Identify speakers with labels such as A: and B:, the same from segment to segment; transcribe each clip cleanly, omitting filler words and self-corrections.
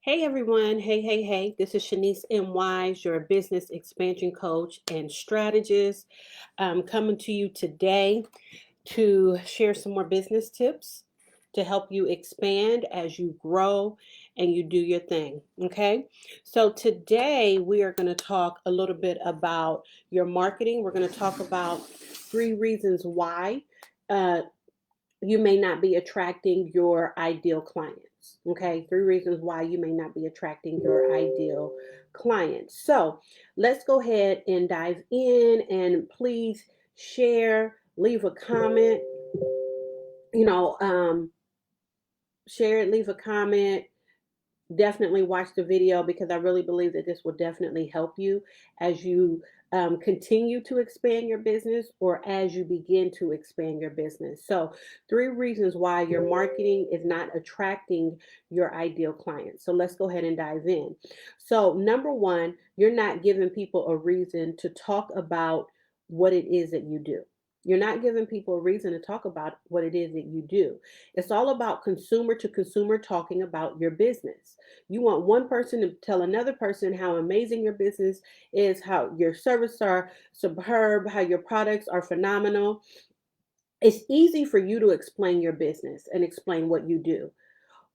A: Hey everyone, hey. This is Shanice M. Wise, your business expansion coach and strategist. I'm coming to you today to share some more business tips to help you expand as you grow and you do your thing. Okay, so today we are going to talk a little bit about your marketing. We're going to talk about 3 reasons why. Uh, you may not be attracting your ideal clients. Okay, 3 reasons why you may not be attracting your ideal clients. So let's go ahead and dive in, and please share, leave a comment, you know, share it, leave a comment. Definitely watch the video because I really believe that this will definitely help you as you continue to expand your business or as you begin to expand your business. So, 3 reasons why your marketing is not attracting your ideal clients. So, let's go ahead and dive in. So, number one, you're not giving people a reason to talk about what it is that you do. You're not giving people a reason to talk about what it is that you do. It's all about consumer to consumer talking about your business. You want one person to tell another person how amazing your business is, how your services are superb, how your products are phenomenal. It's easy for you to explain your business and explain what you do,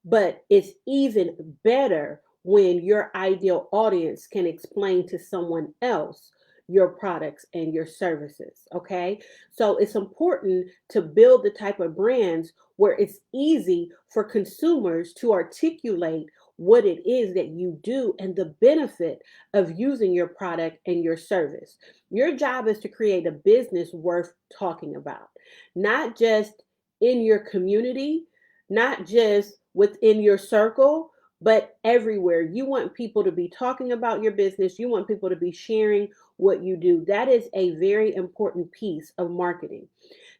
A: but it's even better when your ideal audience can explain to someone else your products and your services. Okay. So it's important to build the type of brands where it's easy for consumers to articulate what it is that you do and the benefit of using your product and your service. Your job is to create a business worth talking about, not just in your community, not just within your circle, but everywhere. You want people to be talking about your business. You want people to be sharing what you do. That is a very important piece of marketing.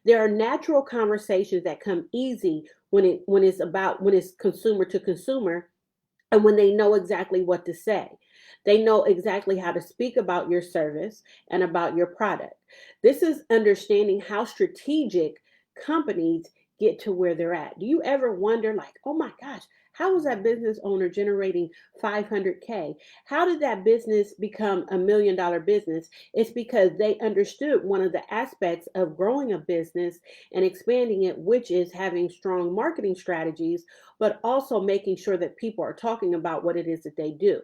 A: There are natural conversations that come easy when it's consumer to consumer and when they know exactly what to say. They know exactly how to speak about your service and about your product. This is understanding how strategic companies get to where they're at. Do you ever wonder, like, oh my gosh, how was that business owner generating 500K? How did that business become $1 million business? It's because they understood one of the aspects of growing a business and expanding it, which is having strong marketing strategies, but also making sure that people are talking about what it is that they do.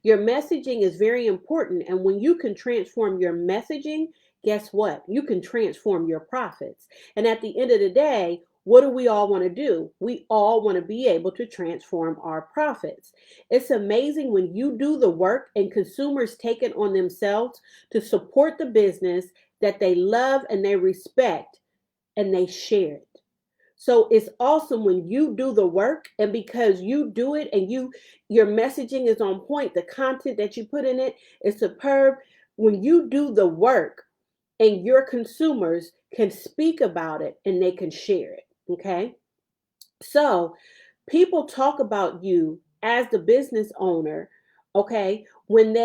A: Your messaging is very important. And when you can transform your messaging, guess what? You can transform your profits. And at the end of the day, what do we all want to do? We all want to be able to transform our profits. It's amazing when you do the work and consumers take it on themselves to support the business that they love and they respect, and they share it. So it's awesome when you do the work, and because you do it and your messaging is on point, the content that you put in it is superb. When you do the work and your consumers can speak about it and they can share it, okay? So people talk about you as the business owner, okay, when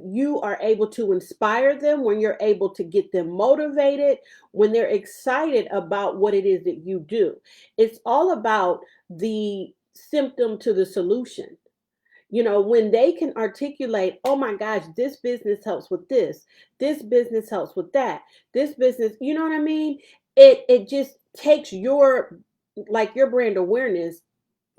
A: you are able to inspire them, when you're able to get them motivated, when they're excited about what it is that you do. It's all about the symptom to the solution. When they can articulate, oh my gosh, this business helps with this business helps with that, this business, you know what I mean? It just takes your brand awareness.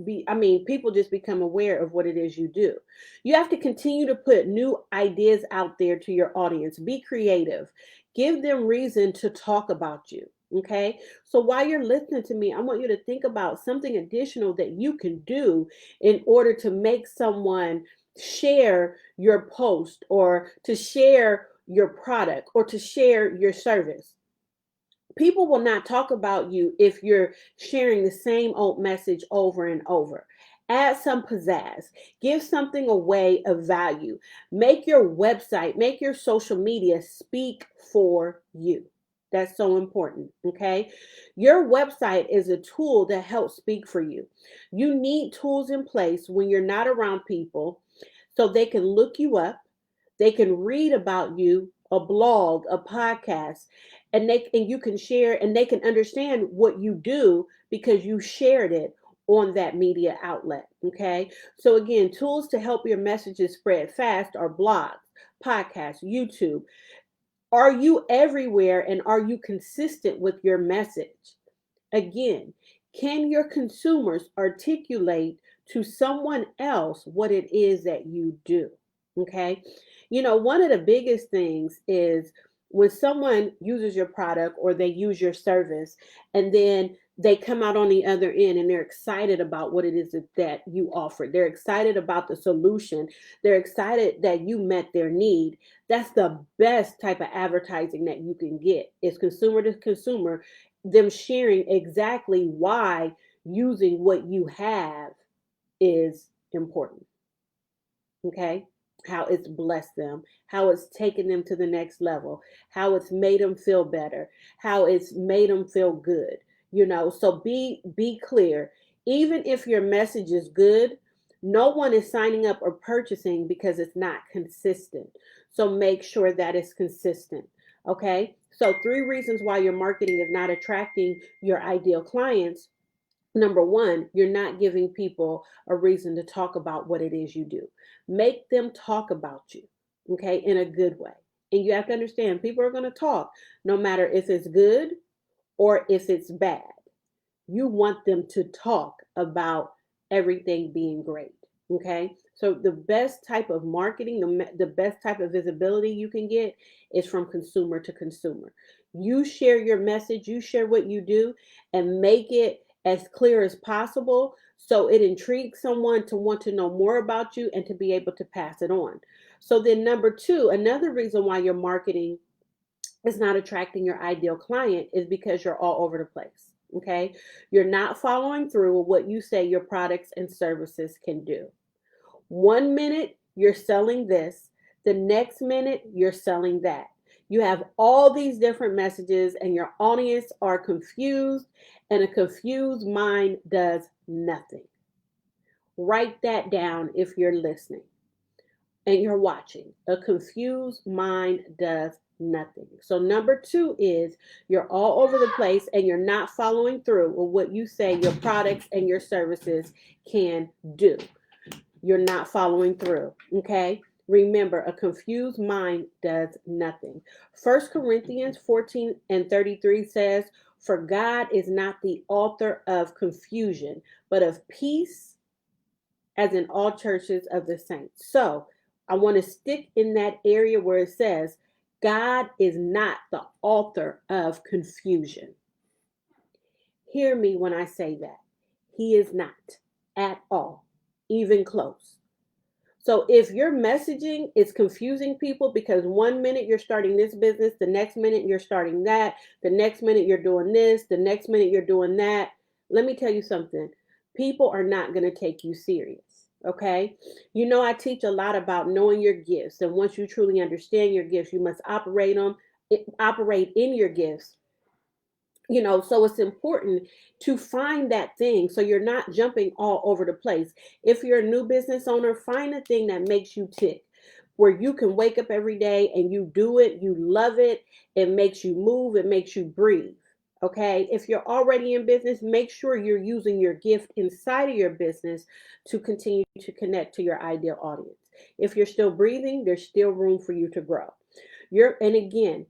A: People just become aware of what it is you do. You have to continue to put new ideas out there to your audience. Be creative. Give them reason to talk about you. Okay. So while you're listening to me, I want you to think about something additional that you can do in order to make someone share your post, or to share your product, or to share your service. People will not talk about you if you're sharing the same old message over and over. Add some pizzazz, give something away of value. Make your website, make your social media speak for you. That's so important, okay? Your website is a tool that helps speak for you. You need tools in place when you're not around people so they can look you up, they can read about you, a blog, a podcast, and you can share, and they can understand what you do because you shared it on that media outlet. Okay. So again, tools to help your messages spread fast are blogs, podcasts, YouTube. Are you everywhere and are you consistent with your message? Again, can your consumers articulate to someone else what it is that you do? Okay. One of the biggest things is when someone uses your product or they use your service and then they come out on the other end and they're excited about what it is that you offer. They're excited about the solution. They're excited that you met their need. That's the best type of advertising that you can get. It's consumer to consumer, them sharing exactly why using what you have is important. Okay? How it's blessed them, how it's taken them to the next level, how it's made them feel better, how it's made them feel good. So be clear. Even if your message is good, no one is signing up or purchasing because it's not consistent. So make sure that it's consistent. Okay? So 3 reasons why your marketing is not attracting your ideal clients. Number one, you're not giving people a reason to talk about what it is you do. Make them talk about you, okay, in a good way. And you have to understand, people are going to talk no matter if it's good or if it's bad. You want them to talk about everything being great. Okay. So the best type of marketing, the best type of visibility you can get is from consumer to consumer. You share your message, you share what you do, and make it as clear as possible so it intrigues someone to want to know more about you and to be able to pass it on. So then, number two, another reason why your marketing is not attracting your ideal client is because you're all over the place. Okay. You're not following through with what you say your products and services can do. 1 minute you're selling this, the next minute you're selling that. You have all these different messages, and your audience are confused, and a confused mind does nothing. Write that down if you're listening and you're watching. A confused mind does nothing. So, number two is you're all over the place and you're not following through with what you say your products and your services can do. You're not following through. Okay. Remember, a confused mind does nothing. 1 Corinthians 14:33 says, "For God is not the author of confusion, but of peace, as in all churches of the saints." So I want to stick in that area where it says, God is not the author of confusion. Hear me when I say that. He is not at all, even close. So if your messaging is confusing people because 1 minute you're starting this business, the next minute you're starting that, the next minute you're doing this, the next minute you're doing that, let me tell you something. People are not going to take you serious. Okay. I teach a lot about knowing your gifts. And once you truly understand your gifts, you must operate in your gifts. So it's important to find that thing so you're not jumping all over the place. If you're a new business owner, find a thing that makes you tick, where you can wake up every day and you do it, you love it, it makes you move, it makes you breathe. Okay. If you're already in business, make sure you're using your gift inside of your business to continue to connect to your ideal audience. If you're still breathing, there's still room for you to grow. And again,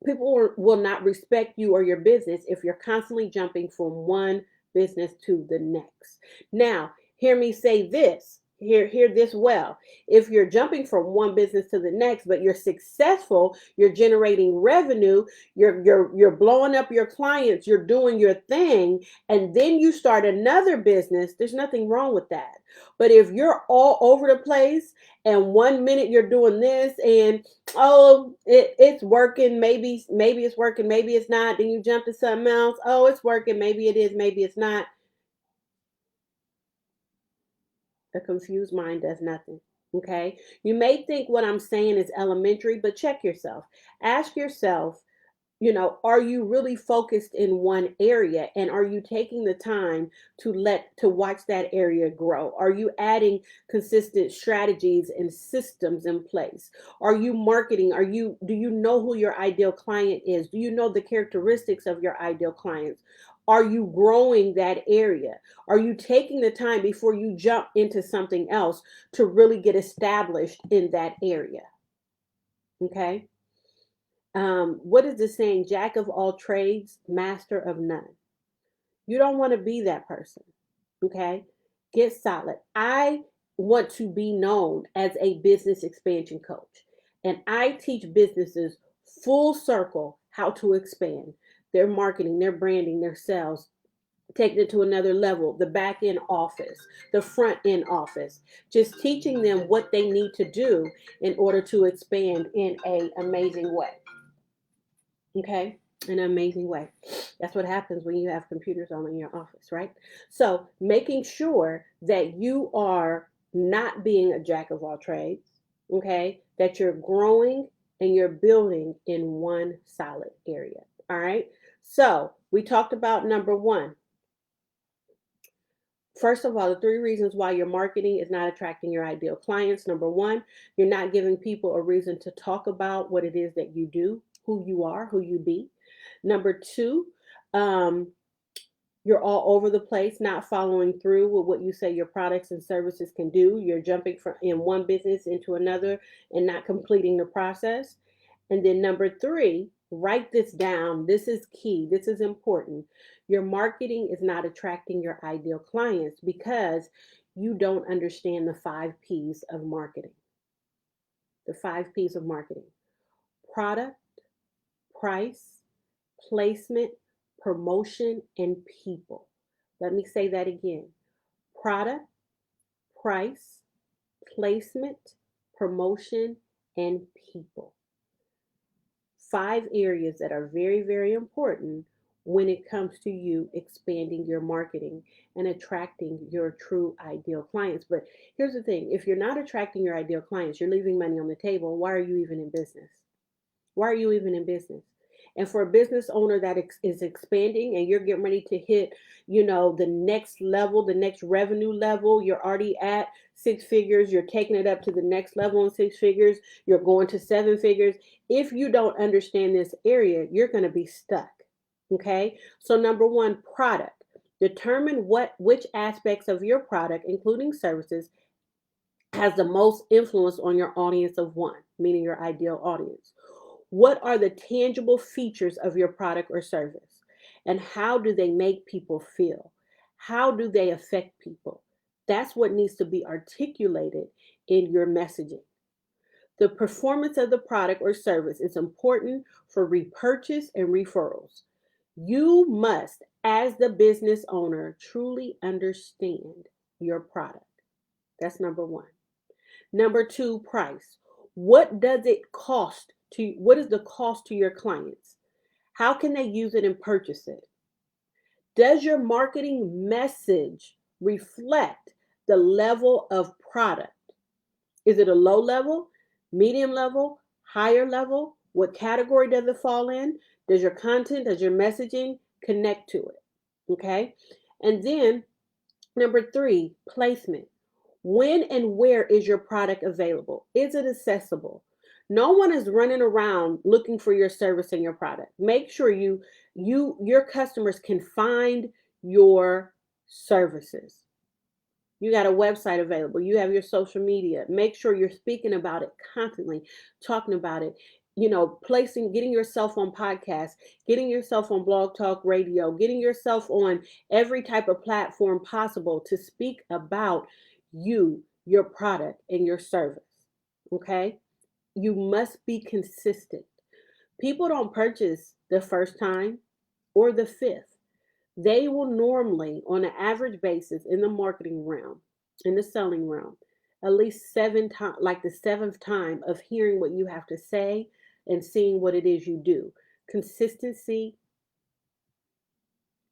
A: people will not respect you or your business if you're constantly jumping from one business to the next. Now, hear me say this. Hear this well. If you're jumping from one business to the next, but you're successful, you're generating revenue, you're blowing up your clients, you're doing your thing, and then you start another business, there's nothing wrong with that. But if you're all over the place and 1 minute you're doing this and it's working, maybe it's working, maybe it's not, then you jump to something else, oh, it's working, maybe it is, maybe it's not. A confused mind does nothing. Okay. You may think what I'm saying is elementary, but check yourself. Ask yourself, Are you really focused in one area, and are you taking the time to watch that area grow? Are you adding consistent strategies and systems in place? Are you marketing? Do you know who your ideal client is? Do you know the characteristics of your ideal clients? Are you growing that area? Are you taking the time before you jump into something else to really get established in that area? Okay. What is the saying? Jack of all trades, master of none. You don't want to be that person. Okay. Get solid. I want to be known as a business expansion coach, and I teach businesses full circle how to expand their marketing, their branding, their sales, taking it to another level, the back end office, the front end office, just teaching them what they need to do in order to expand in an amazing way. Okay, in an amazing way. That's what happens when you have computers on in your office, right? So making sure that you are not being a jack of all trades, okay, that you're growing and you're building in one solid area. All right. So we talked about number one. First of all, the three reasons why your marketing is not attracting your ideal clients. Number one, you're not giving people a reason to talk about what it is that you do, who you are, who you be. Number two, um, you're all over the place, not following through with what you say your products and services can do. You're jumping from in one business into another and not completing the process. And then number three, write this down. This is key. This is important. Your marketing is not attracting your ideal clients because you don't understand the 5 P's of marketing. The 5 P's of marketing: product, price, placement, promotion, and people. Let me say that again: product, price, placement, promotion, and people. 5 areas that are very, very important when it comes to you expanding your marketing and attracting your true ideal clients. But here's the thing: if you're not attracting your ideal clients, you're leaving money on the table. Why are you even in business? Why are you even in business? And for a business owner that is expanding and you're getting ready to hit, the next level, the next revenue level, you're already at 6 figures, you're taking it up to the next level in 6 figures, you're going to 7 figures. If you don't understand this area, you're going to be stuck. Okay. So number one, product. Determine which aspects of your product, including services, has the most influence on your audience of one, meaning your ideal audience. What are the tangible features of your product or service? And how do they make people feel? How do they affect people? That's what needs to be articulated in your messaging. The performance of the product or service is important for repurchase and referrals. You must, as the business owner, truly understand your product. That's number one. Number two, price. What is the cost to your clients? How can they use it and purchase it? Does your marketing message reflect the level of product? Is it a low level, medium level, higher level? What category does it fall in? Does your content, does your messaging connect to it? Okay. And then number three, placement. When and where is your product available? Is it accessible? No one is running around looking for your service and your product. Make sure your customers can find your services. You got a website available. You have your social media. Make sure you're speaking about it constantly, talking about it, getting yourself on podcasts, getting yourself on Blog Talk Radio, getting yourself on every type of platform possible to speak about you, your product, and your service. Okay? You must be consistent. People don't purchase the first time or the fifth. They will normally, on an average basis, in the marketing realm, in the selling realm, at least 7 times, like the seventh time of hearing what you have to say and seeing what it is you do. Consistency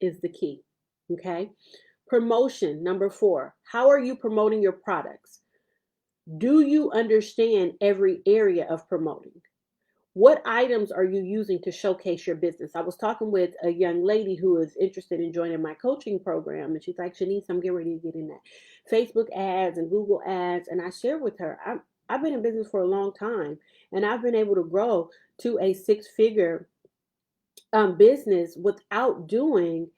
A: is the key. Okay. Promotion, number 4. How are you promoting your products? Do you understand every area of promoting? What items are you using to showcase your business? I was talking with a young lady who is interested in joining my coaching program, and she's like, Shanice, I'm getting ready to get in that Facebook ads and Google ads. And I shared with her, I've been in business for a long time, and I've been able to grow to a six-figure business without doing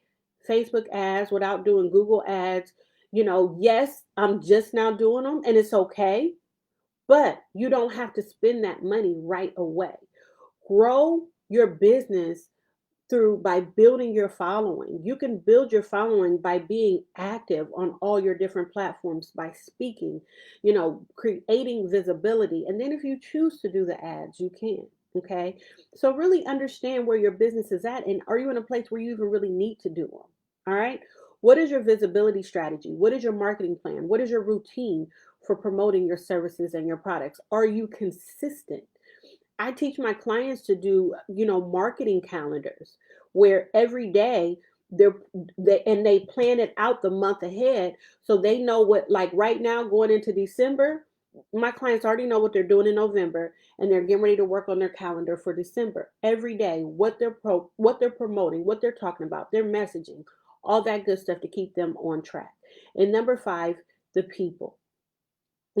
A: Facebook ads, without doing Google ads. Yes, I'm just now doing them, and it's okay, but you don't have to spend that money right away. Grow your business through by building your following. You can build your following by being active on all your different platforms, by speaking, creating visibility. And then if you choose to do the ads, you can. Okay. So really understand where your business is at, and are you in a place where you even really need to do them? All right. What is your visibility strategy? What is your marketing plan? What is your routine for promoting your services and your products? Are you consistent? I teach my clients to do, marketing calendars where every day they plan it out the month ahead, so they know what, like right now going into December, my clients already know what they're doing in November, and they're getting ready to work on their calendar for December. Every day, what they're promoting, what they're talking about, their messaging, all that good stuff to keep them on track. And number 5, the people.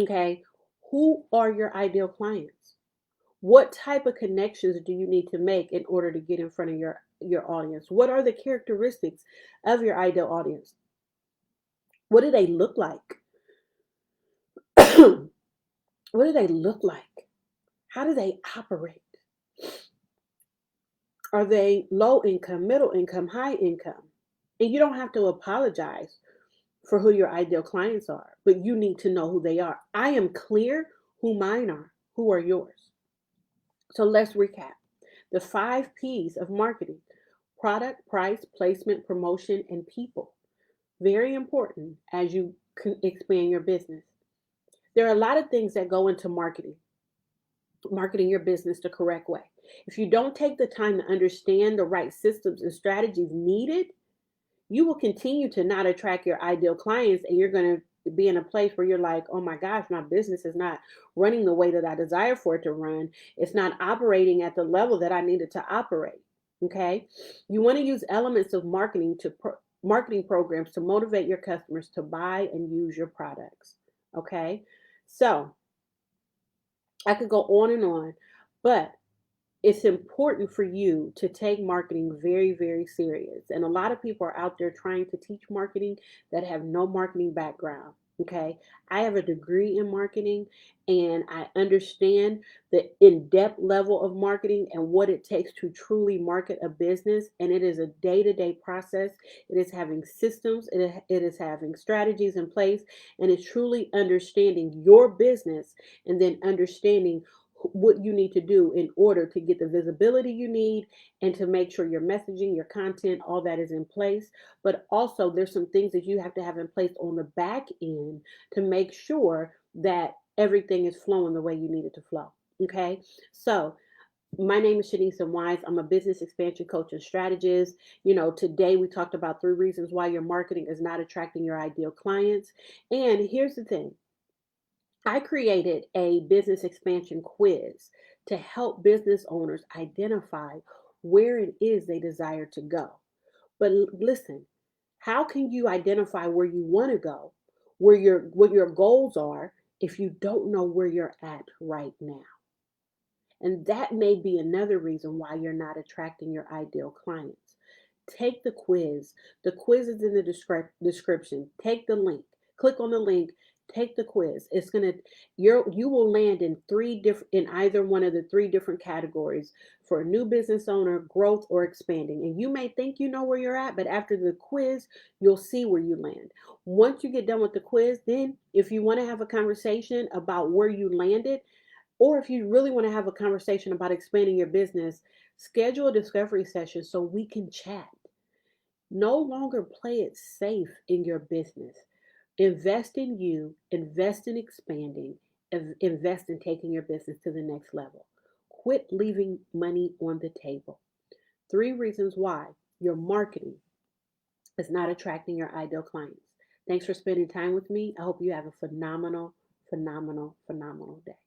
A: Okay? Who are your ideal clients? What type of connections do you need to make in order to get in front of your audience? What are the characteristics of your ideal audience? What do they look like? What do they look like? How do they operate? Are they low income, middle income, high income? And you don't have to apologize for who your ideal clients are, but you need to know who they are. I am clear who mine are. Who are yours? So let's recap the 5 P's of marketing: product, price, placement, promotion, and people. Very important as you expand your business. There are a lot of things that go into marketing your business the correct way. If you don't take the time to understand the right systems and strategies needed, you will continue to not attract your ideal clients, and you're going to be in a place where you're like, oh my gosh, my business is not running the way that I desire for it to run. It's not operating at the level that I needed to operate. Okay. You want to use elements of marketing programs to motivate your customers to buy and use your products. Okay. So I could go on and on, but it's important for you to take marketing very, very serious. And a lot of people are out there trying to teach marketing that have no marketing background. Okay. I have a degree in marketing, and I understand the in depth level of marketing and what it takes to truly market a business. And it is a day to day process. It is having systems, it is having strategies in place, and it's truly understanding your business and then understanding what you need to do in order to get the visibility you need and to make sure your messaging, your content, all that is in place. But also, there's some things that you have to have in place on the back end to make sure that everything is flowing the way you need it to flow. Okay. So, my name is Shanice Wise. I'm a business expansion coach and strategist. Today we talked about 3 reasons why your marketing is not attracting your ideal clients. And here's the thing: I created a business expansion quiz to help business owners identify where it is they desire to go. But listen, how can you identify where you want to go, what your goals are, if you don't know where you're at right now? And that may be another reason why you're not attracting your ideal clients. Take the quiz. The quiz is in the description. Take the link. Click on the link. Take the quiz. It's gonna you will land in either one of the 3 different categories: for a new business owner, growth, or expanding. And you may think you know where you're at, but after the quiz, you'll see where you land. Once you get done with the quiz, then if you want to have a conversation about where you landed, or if you really want to have a conversation about expanding your business, schedule a discovery session so we can chat. No longer play it safe in your business. Invest in you, invest in expanding, invest in taking your business to the next level. Quit leaving money on the table. 3 reasons why your marketing is not attracting your ideal clients. Thanks for spending time with me. I hope you have a phenomenal, phenomenal, phenomenal day.